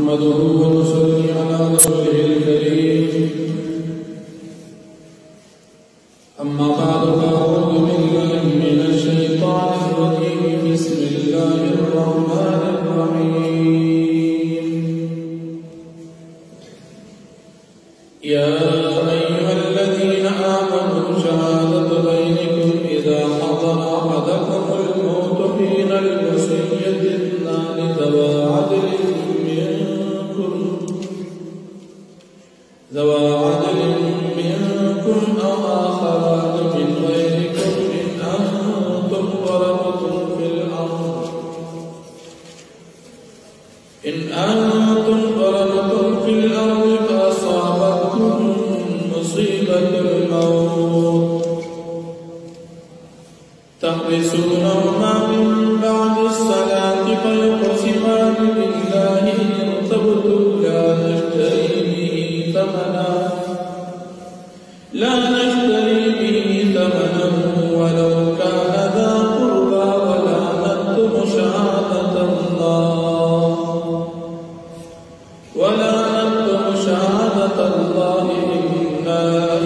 نحمده ونصلي على رسوله الكريم. أما بعد فأعوذ بالله من الشيطان الرجيم. بسم الله الرحمن الرحيم. يا أيها الذين آمنوا شهادة بينكم إذا حضر أحدكم الموت حين الوصية اثنان ذوى عدل منكم أو آخران من غيركم إن أنتم ضربتم في الأرض فأصابتكم مصيبة الموت تحبسونهما من بعد الصلاة فيقسمان بالله إن ارتبتم لا نشتري به ثمنا ولو كان ذا قربى ولا نكتم شهادة الله إنا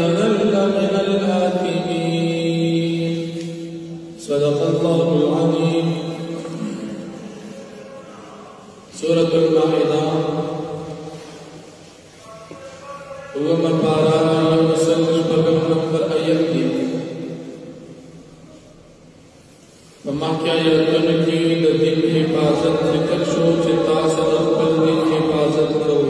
إذا لمن الآثمين. صدق الله العظيم. سورة المائدة ومن بارا يوسف نمبر آیت دی ومحکیا یتن کی دل حفاظت ذکر شو چتا صدق پل دل حفاظت کرو.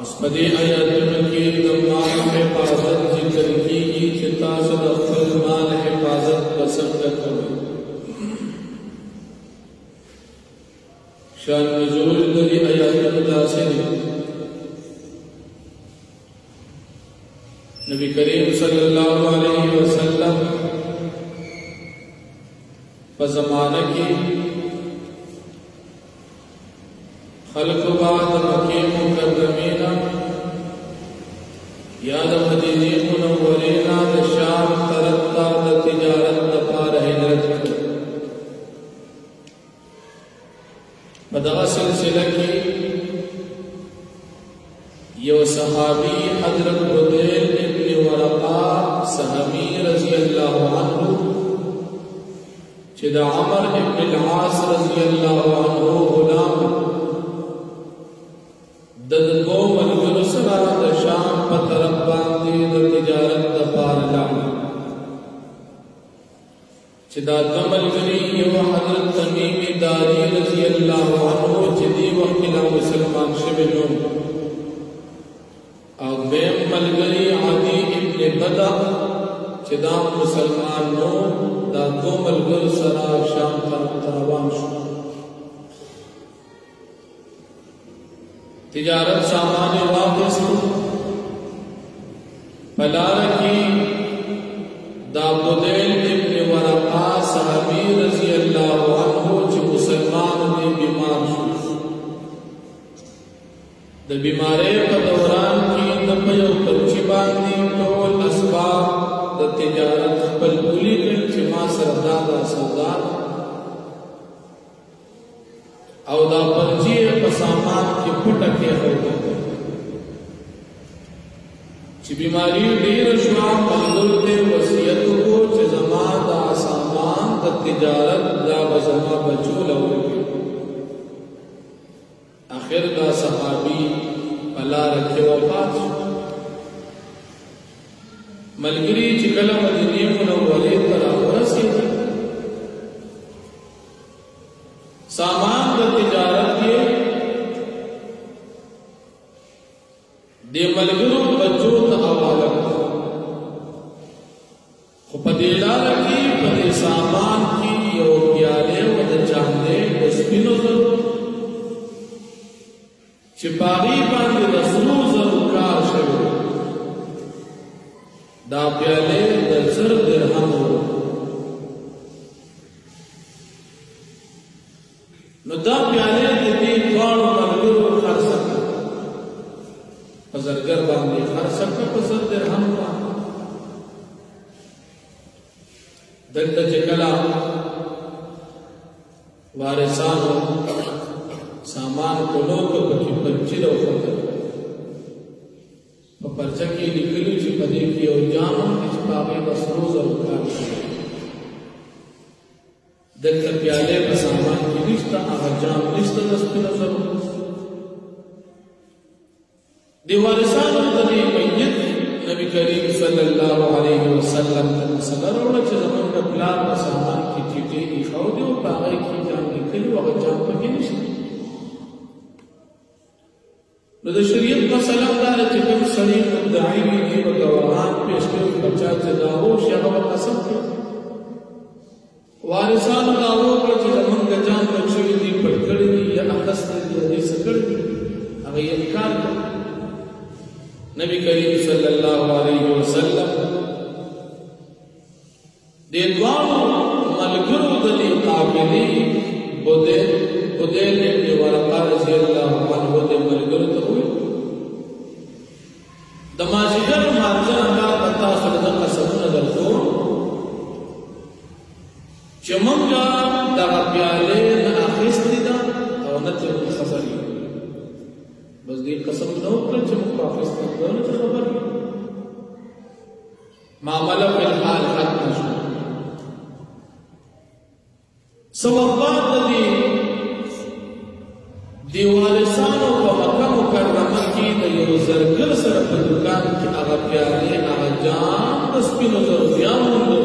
اس پدی آیتن کی دمال حفاظت ذکر کی چتا صدق پل مال حفاظت پسند کرو. شان نزول دلی آیات داسے نبی کریم صلی اللہ علیہ وسلم فزمانہ کی خلق بعد مکہ مکرمینہ یاد مدینہ منورینہ شام ترتا تجارت دپار ہجرت بدغ سلسلہ کی یو صحابی حضرت بدیل ابن ورقا سہمی رضی اللہ عنہ چد عمر ابن العاص رضی اللہ عنہ غلام دد دو ملگر سرا د شام پترب باندی د تجارت دپار لعنا چدا دملگری یو حضرت تمیم داری رضی اللہ عنہ چدی وقتنا مسلمان شبنو او بیم ملگری عدی ابن بدع چدا مسلمان نو دا دو ملگر سرا شام تروان شو. تجارت سامان واپس پلارکی دا بدیل ابن ورقا صحابی رضی اللہ عنہ چی مسلمان نے بیمار شو. دا بیمارے کا دوران کی دپیو پرچی باندی کول اسباب دا تجارت خپل بولی کل چی ما سردادا سردار او دا پرچی پسامان کی پٹکی ہوگا چی بیماری دیر شوا ملگر دے وسیعت کو چی زمان دا سامان دا تجارت دا بزما بچو لورکی. آخر دا صحابی پلا رکھے وفات شو. ملگری چکل مدینی منوری ترا ورسی سامان دا تجارت کے دے ملگرو بچو تا حوالت خو پدیلا رکی پدی سامان کی یو پیالے و دا چاندے دسپینو ضرور چپاگی باندی رسولو ضرور کار شو. دا پیالے دا زر درہم ہو نو دا پیالے دی دوارو ملگرو خر سکا پزرگر باندی خر سکا پزر درہم باندی دلتا چکلا وارثانو سامان کولو کو پکې پرچی دا وکړه په پرچا کې لیکلي چې په دې کې یو جام چې په هغه بسروز او کار کوي دلته پیاله په سامان کې نشته هغه جام نشته د سپینو زرو دی وارثانو د دې میت نبی کریم صلی الله علیه وسلم صدر او چې زمونږ پلان په سامان کې چیټې دي خو دې په هغه کې جام لیکلي او هغه جام پکې نشته نو د شریعت مسله دا چې کوم سړی مدعی وي دی په گواهان پیش کړي بچا چې دا هو شغه قسم کوي وارثانو دا وکړه چې زمونږ جان بچوي دي پټ کړي دي یا اخست دي دې سکړي هغه انکار کوي نبی کریم صلی الله علیه وسلم دې دوانو ملګرو د دې قابلیت بدیل ابن ورقه رضی الله عنه د ملګرو ته وي د مازیګر مانځه الله پتا سره د قسمونه درکو چې مونږه دغه پیاله نه اخیستې ده او نه ته خبرې بس دې قسم نو کړ چې موږ اخیستې ده نه خبرې معاملہ په حال ختم شو سوابات دی وارثانو په مکه مکرمه کې د یو زرګر سره په دکان کې هغه پیالې هغه جام د سپینو زرو بیا موندو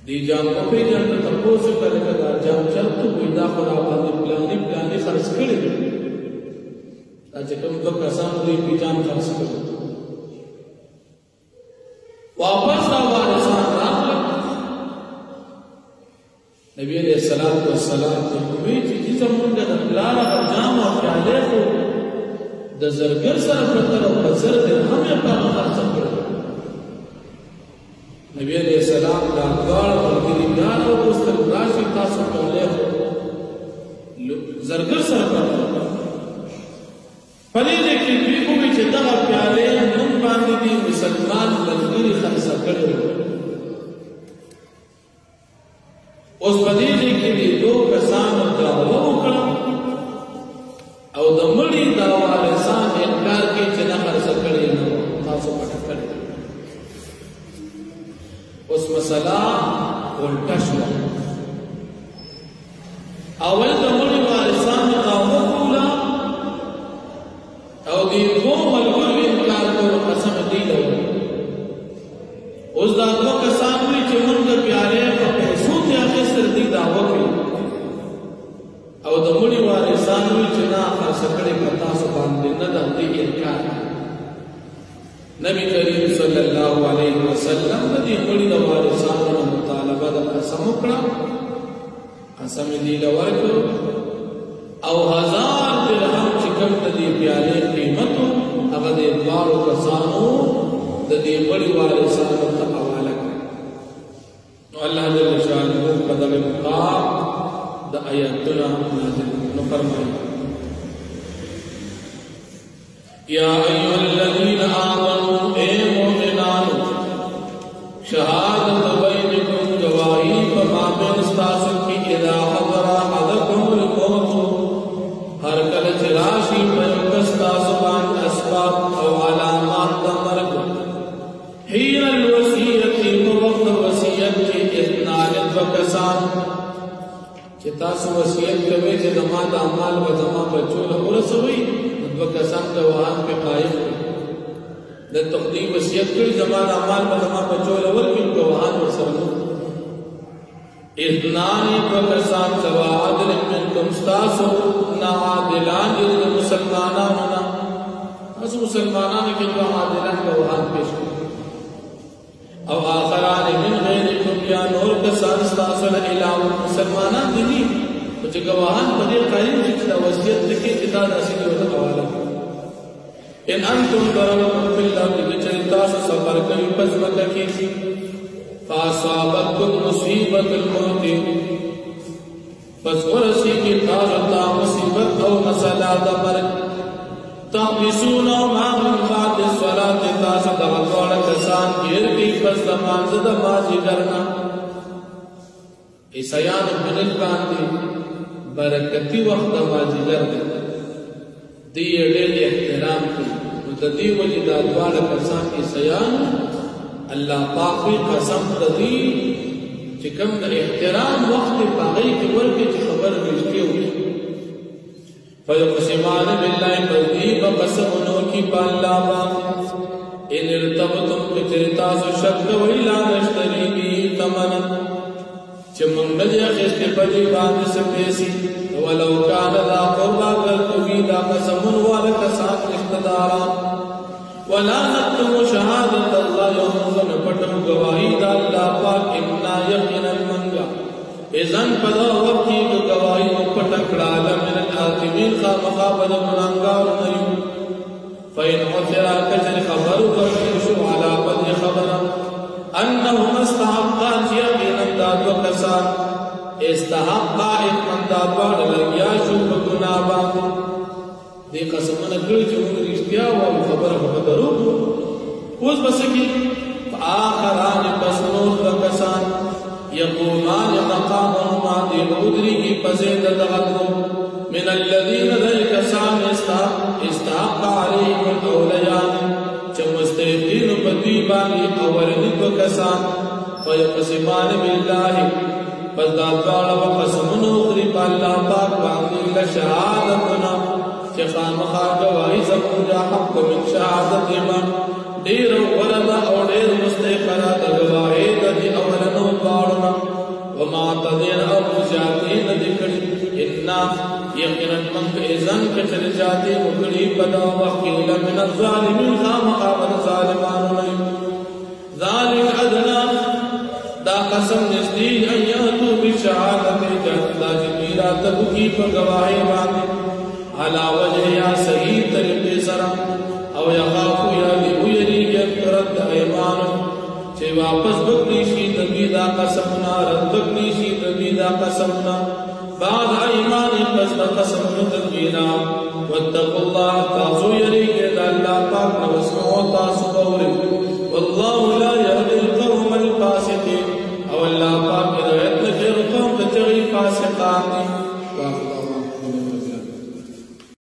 دی جام په پیجن ته تاسو کله دا جام چرته وي دا په باندې پلانې خرڅ کړي دا چې کوم دوه کسان دوی پیجام خرڅ کړي واپس دا وارثان راغله نبی علیہ السلام ته وی چې زمونږ د پلار جام او پیاله کو د زرګر سره پرته او بزر د هم په خرڅ کړو نبی علیہ السلام دا کار ورګی بیان او مستر راشي تاسو پیاله زرګر سره پرته پدې کې دوی کوم چې دا پیاله نن باندې دي مسلمان ملګری خرڅ کړو اوس پدې کې دي دوه کسان دعوا وکړه او د مړي دا وارثان انکار کوي چې نه خرڅ کړي نه تاسو پټ کړی اوس مسله ولټه شو اول د مړي وارثان دعوا وکړه او دې دوه ملګرو انکار کړو قسم دی له اوس دا دوه کسان چې موږ پیاله په پیسو ته اخیستل دي دعوا کوي او د مړي وارثان وی چې نه خرڅ کړي کتا سو باندې نه د دې انکار نبی کریم صلی الله علیه وسلم د دې مړي د وارثانو مطالبه د قسم وکړه قسم دې لورکو او 1000 درهم چې کوم د دې پیاله قیمت هغه د بارو کسانو د دې مړي وارثانو ته حواله کړ نو الله جل شانه په دغه مقام د آیاتنا نازل نو فرمایي یا ایها الذین آمنوا اے مؤمنان شهادت بینکم گواہی فمابین استاسو کی اذا حضر احدکم الموت ہر کل چراشی پیوکستاسو بان اسباب او علامات دا مرگ حین الوسیعتی موقت وسیعت کی اذنان وکسان چې تاسو وصیت کوئ چې زما د اعمال و زما بچو له ورسوي دوه کسان ګواهان په قائم د تقدیم وصیت کړي زما د اعمال و زما بچو له ورکړي ګواهان ورسوي اذنان وکسان سوا عدل منکم تاسو نا عادلان د مسلمانانو نه تاسو مسلمانانو کې دوه عادلان ګواهان پیش کړي او آخران من غیرکم یا نور کسان تاسو له علاوه مسلمانان دي چې ګواهان په دې قائم چې دا وصیت کې کتاب داسې یو حواله ان انتم ضربتم فی الارض چې تاسو سفر کوي پس مکه کې فاصابتکم مصیبت الموت پس ورسیږي تاسو ته مصیبت او مسئله د مرګ تحبسون ما من بعد الصلاة تاسو دغه کسان ګیر کې پس د مانځه د مازیګر نه عیسایانو بنت باندې برکتی وخت د مازدیګر دی دی ډېر احترام کوي نو د دې وجې دا دواړه کسان عیسایان الله پاک قسم دې چې کوم د احترام وخت په هغې کې ورکړي چې خبره رښتیا وکړي فیقسمان بالله بلدی بقسمونو کی بالله باندې ان ارتبتم کچرتا سو شک کوي لا نشتری بی ثمنا چې موږ نه دي اخیستې په دې باندې څه پیسې ولو کان ذا قربا کلتوی دا قسمون والا کسان اقتدارا ولا نكتم شهادة الله يوم نپټو گواہی دا الله پاک انا یقینا منگا اذن پدا وقت کی گواہی پټکړه من الآثمين خامخابد منانګار نیو فإن عثر كجر خبر شو على بدر خبر أنهما استحقا يقينا داد وكسان استحقا إثما داد ولگیا شو بگنا باندې دې قسمونه کړی چې موږ رښتیا وایو خبره په درو اوس بس کې آخران پس نور وکسان يقومان مقامهما دې ودري پسې دغلو من الذين ذلك سام استحق عليهم الاوليان چمستيقين بدي باندې اولني وکسان فيقسمان بالله پس دا دواړه قسمونه خوري په الله پاک باندې لشهادتنا چې خامخا گواهی زموږه حق من شهادت ما ډېر وردا او ډېر مستحقه د گواهی د اولنو باړو وما تدين او مجاهدين ذکر ان یقینا من اذن کچر جاتی مکڑی پدا وقیل من الظالمین خامخا من ظالمان ذالک ادنا دا قسم نزدی ایاتو بشهادت جہدا جمیرا تبکی پا گواہی باندی علا وجہ یا صحیح طریقے سرم او یخافو یا لیو یریگن ترد ایمانو چه واپس بکنیشی نبی دا قسمنا رد بکنیشی نبی دا قسمنا بعد ایمان پس قسم تدبینا واتقوا الله تاسو یریگن اللہ پاک نوسمو تاسو بوری